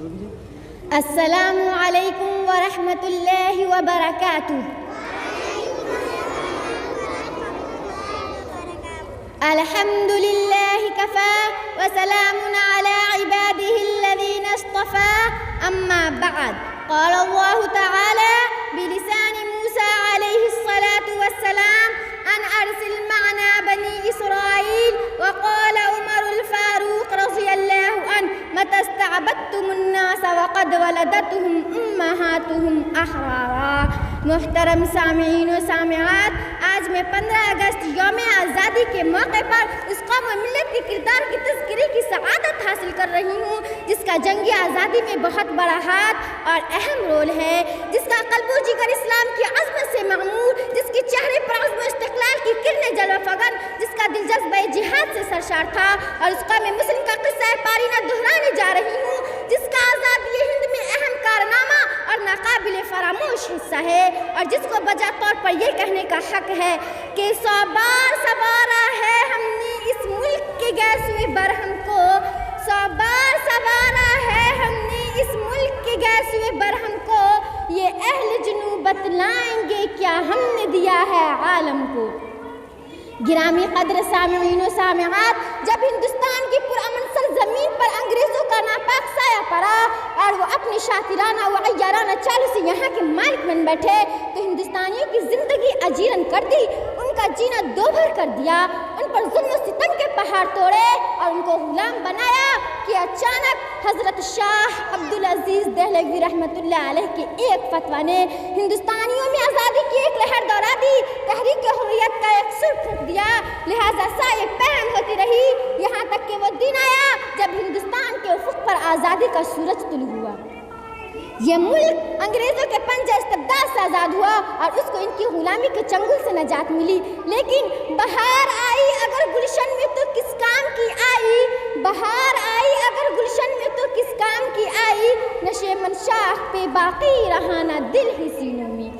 السلام علیکم ورحمۃ اللہ وبرکاتہ۔ الحمد للہ کفا وسلام علی عباده الذین اصطفى اما بعد قال اللہ تعالی بلسان موسیٰ علیہ الصلاة والسلام ان ارسل معنا بنی اسرائیل وقال عمر الفاروق رضی اللہ عنہ متى استعبدتم الناس وقد ولدتهم امہاتهم احرارا۔ محترم سامعین و سامعات، آج میں 15 اگست یوم آزادی کے موقع پر اس قوم و ملت کے کردار کی تذکرے کی سعادت حاصل کر رہی ہوں، جس کا جنگی آزادی میں بہت بڑا ہاتھ اور اہم رول ہے، جس کا قلب و جگر اسلام کی عظمت سے معمور، جس کے چہرے پر عزم و استقلال کی کرنیں جلوہ فغن، جس کا دل جذبہ جہاد سے سرشار تھا، اور اس قوم مسلم کا قصہ پارینہ دہرانے جا رہی ہوں، جس کا آزادی ہند میں اہم کارنامہ اور ناقابل فراموش حصہ ہے، اور جس کو بجا طور پر یہ کہنے کا حق ہے کہ 100 بار سوارا ہے ہم نے اس ملک کے گیسوئے برہم کو، 100 بار سوارا ہے ہم نے اس ملک کے گیسوئے برہم کو، یہ اہل جنوب بتلائیں گے کیا ہم نے دیا ہے عالم کو۔ گرامی قدر سامعین و سامعات، جب ہندوستان کی پرامن سرزمین پر انگریزوں کا ناپاک سایہ پڑا اور وہ اپنی شاطرانہ و عیارانہ چالوں سے یہاں کے مالک بن بیٹھے تو ہندوستانیوں کی زندگی اجیرن کر دی، ان کا جینا دوبھر کر دیا، ان پر ظلم و ستم کے پہاڑ توڑے اور ان کو غلام بنایا کہ اچانک حضرت شاہ عبدالعزیز دہلوی رحمۃ اللہ علیہ کے ایک فتویٰ نے ہندوستانیوں میں آزادی کی ایک لہر دوڑا دی، تحریک حریت کا ایک سر پھونک دیا، لہٰذا سایہ پہن ہوتی رہی یہاں تک کہ وہ دن آیا جب ہندوستان کے افق پر آزادی کا سورج طلوع ہوا۔ یہ ملک انگریزوں کے پنجہ استبداد سے آزاد ہوا اور اس کو ان کی غلامی کے چنگل سے نجات ملی، لیکن بہار آئی اگر گلشن میں تو کس کام کی آئی، بہار آئی اگر گلشن میں تو کس کام کی آئی، نشے من شاخ پہ باقی رہا نہ دل ہی سینوں میں۔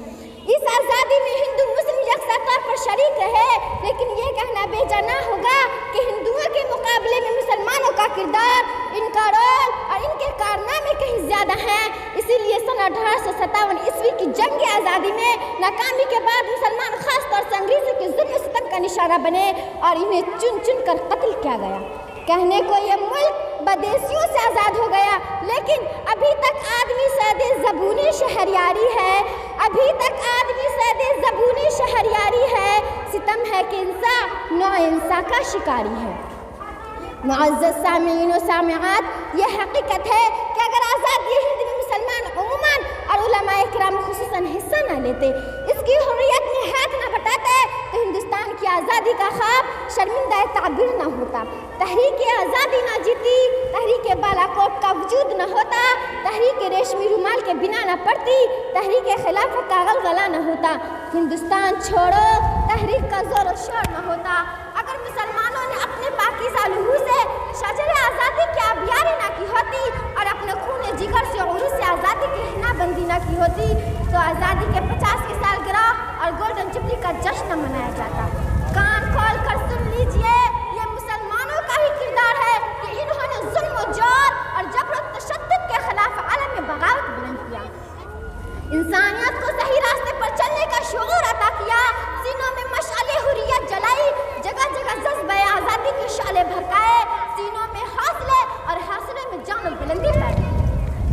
اس آزادی میں ہندو مسلم یکساں طور پر شریک رہے، لیکن یہ کہنا بے جا نہ ہوگا کہ ہندوؤں کے مقابلے میں مسلمانوں کا کردار، ان کا رول اور ان کے کارنامے کہیں زیادہ ہیں۔ اسی لیے سن 1857 عیسوی کی جنگ آزادی میں ناکامی کے بعد مسلمان خاص طور سے انگریزوں کے ظلم و ستم کا نشانہ بنے اور انہیں چن چن کر قتل کیا گیا۔ کہنے کو یہ ملک بدیسیوں سے آزاد ہو گیا، لیکن ابھی تک آدمی صید زبونی شہریاری ہے، ابھی تک آدمی صید زبونی شہریاری ہے، ستم ہے کہ انسان نوع انسان کا شکاری ہے۔ معزز سامعین و سامعات، یہ حقیقت ہے کہ اگر آزادی ہند میں مسلمان عموماً اور علماء کرام خصوصاً حصہ نہ لیتے، اس کی حریت میں ہاتھ نہ بٹاتے تو ہندوستان کی آزادی کا خواب شرمندہ تعبیر نہ ہوتا، تحریک آزادی نہ جیتی، تحریک بالا کوٹ کا وجود نہ ہوتا، تحریک ریشمی رومال کے بنا نہ پڑتی، تحریک خلافت کا غلغلہ نہ ہوتا، ہندوستان چھوڑو تحریک کا زور و شور نہ ہوتا، اگر مسلمانوں نے اپنے پاکیزہ لہو سے شجر آزادی کی آبیاری نہ کی ہوتی اور اپنے خون جگر سے عروج سے آزادی کی حنا بندی نہ کی ہوتی تو آزادی کے 50 سالگرہ اور گولڈن جبلی کا جشن منایا جاتا۔ کان کھول کر سن لیجئے، یہ مسلمانوں کا ہی کردار ہے کہ انہوں نے ظلم و جور اور جبر و تشدد کے خلاف عالم میں بغاوت بلند کیا، انسانیت کو صحیح راستے پر چلنے کا شعور عطا کیا، سینوں میں مشعل حریت جلائی، جگہ جگہ جذبہ آزادی کے شعلے بھڑکائے، سینوں میں حوصلے اور حوصلے میں جان و بلندی پیدا کی،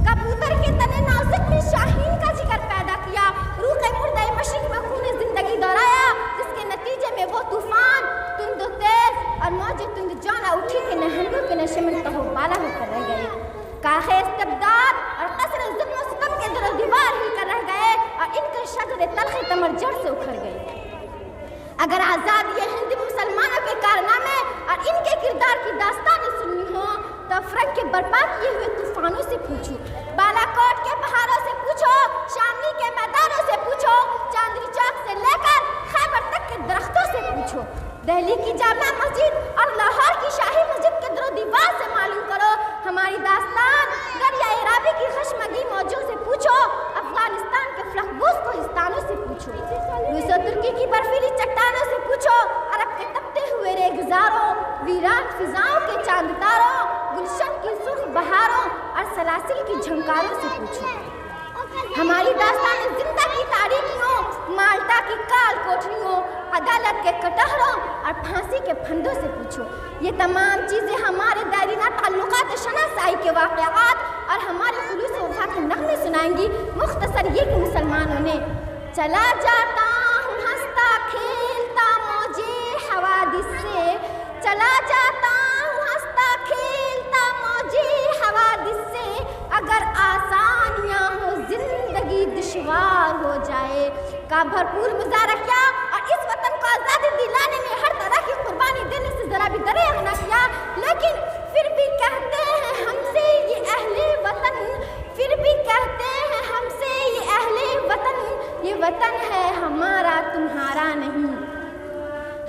کبوتر کے تنے نازک میں شاہین کا جگر پیدا کیا، روح مردہ مشرق میں خون زندگی دوڑایا، جس کے نتیجے میں وہ طوفان تند و تیز اور موج تند جانا اٹھی کے نہنگوں کے نشے میں تہو بالا ہو کر رہ گئے، کاخ استبداد اور قصر ظلم و ستم کے در و دیوار ہل کر رہ گئے اور ان کے شجر تلخ تمر جڑ سے اکھڑ گئے۔ اگر آزادی ہند مسلمانوں کے کارنامے اور ان کے کردار کی داستانیں سننی ہو تو فرنگ کے برپا کیے ہوئے طوفانوں سے پوچھو، بالا کوٹ کے پہاڑوں سے پوچھو، شاملی کے میدانوں سے پوچھو، چاندنی چوک سے لے کر خیبر تک کے درختوں سے پوچھو، دہلی کی جامع مسجد اور لاہور کی شاہی مسجد کے در و دیوار سے معلوم کرو، ہماری داستان دریائے رابی کی خشمگی موجوں سے پوچھو، افغانستان کے فلکبوز کوہستانوں سے پوچھو، روس و ترکی کی برفیلی چٹانوں سے پوچھو، عرب کے تپتے ہوئے ریگزاروں، ویران فضاؤں کے چاند تاروں، گلشن کی سرخ بہاروں اور سلاسل کی جھنکاروں سے پوچھو، ہماری داستان زندہ کی تاریکیوں، مالٹا کی کال کوٹریوں، عدالت کے کٹہروں اور پھانسی کے پھندوں سے پوچھو۔ یہ تمام چیزیں ہمارے دائرینہ تعلقات شناسائی کے واقعات اور ہمارے خلوص و وفا کے نغمے سنائیں گی۔ مختصر یہ کہ مسلمانوں نے چلا جاتا ہوں ہنستا کھیلتا موجے حوادث سے، چلا جاتا ہوں ہنستا کھیلتا موجے حوادث سے، اگر آسانیاں ہو زندگی دشوار ہو جائے، کا بھرپور مظاہرہ کیا اور اس وطن کو آزادی دلانے میں ہر طرح کی قربانی دینے سے ذرا بھی دریغ نہ کیا، لیکن پھر بھی کہتے ہیں ہم سے یہ اہل وطن، پھر بھی کہتے ہیں ہم سے یہ اہل وطن، یہ وطن ہے ہمارا تمہارا نہیں۔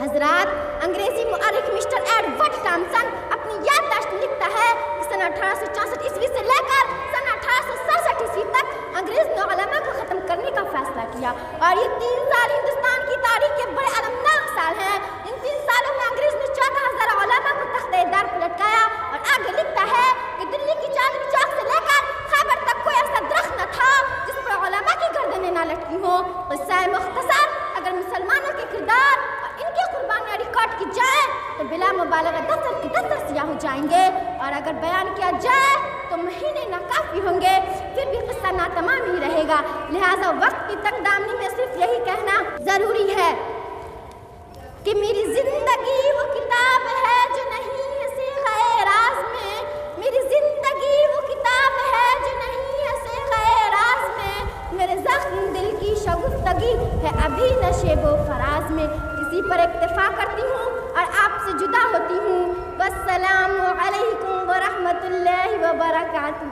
حضرات، انگریزی مورخ مسٹر ایڈورڈ ٹامسن اپنی یادداشت میں لکھتا ہے کہ سن 1864 عیسوی سے لے کر سن 1867 عیسوی تک انگریز نے علماء کو ختم کرنے کا فیصلہ کیا، اور یہ 3 سال ہندوستان کی تاریخ کے بڑے المناک سال ہیں۔ ان 3 سالوں میں انگریز نے 14,000 علماء کو تختۂ دار پر لٹکایا، اور آگے لکھتا ہے کہ دلی کی چاندنی چوک سے لے کر خیبر تک کوئی ایسا درخت نہ تھا جس پر علماء کی گردنیں نہ لٹکی ہوں۔ قصہ مختصر اگر مسلمانوں کے کردار اور ان کی قربانیاں ریکارڈ کی جائے تو بلا مبالغہ 10 کی 10 سیاہ ہو جائیں گے، اور اگر بیان کیا جائے تو مہینے ناکافی ہوں گے، پھر بھی قصہ ناتمام ہی رہے گا۔ لہٰذا وقت کی تنگ دامنی میں صرف یہی کہنا ضروری ہے کہ میری زندگی وہ کتاب ہے جو نہیں ہے صیغۂ راز میں، میری زندگی وہ کتاب ہے جو نہیں ہے صیغۂ راز میں، میرے زخم دل کی شگفتگی ہے ابھی نشیب و فراز میں۔ اسی پر اکتفا کرتی ہوں اور آپ سے جدا ہوتی ہوں۔ والسلام علیکم ورحمۃ اللہ وبرکاتہ۔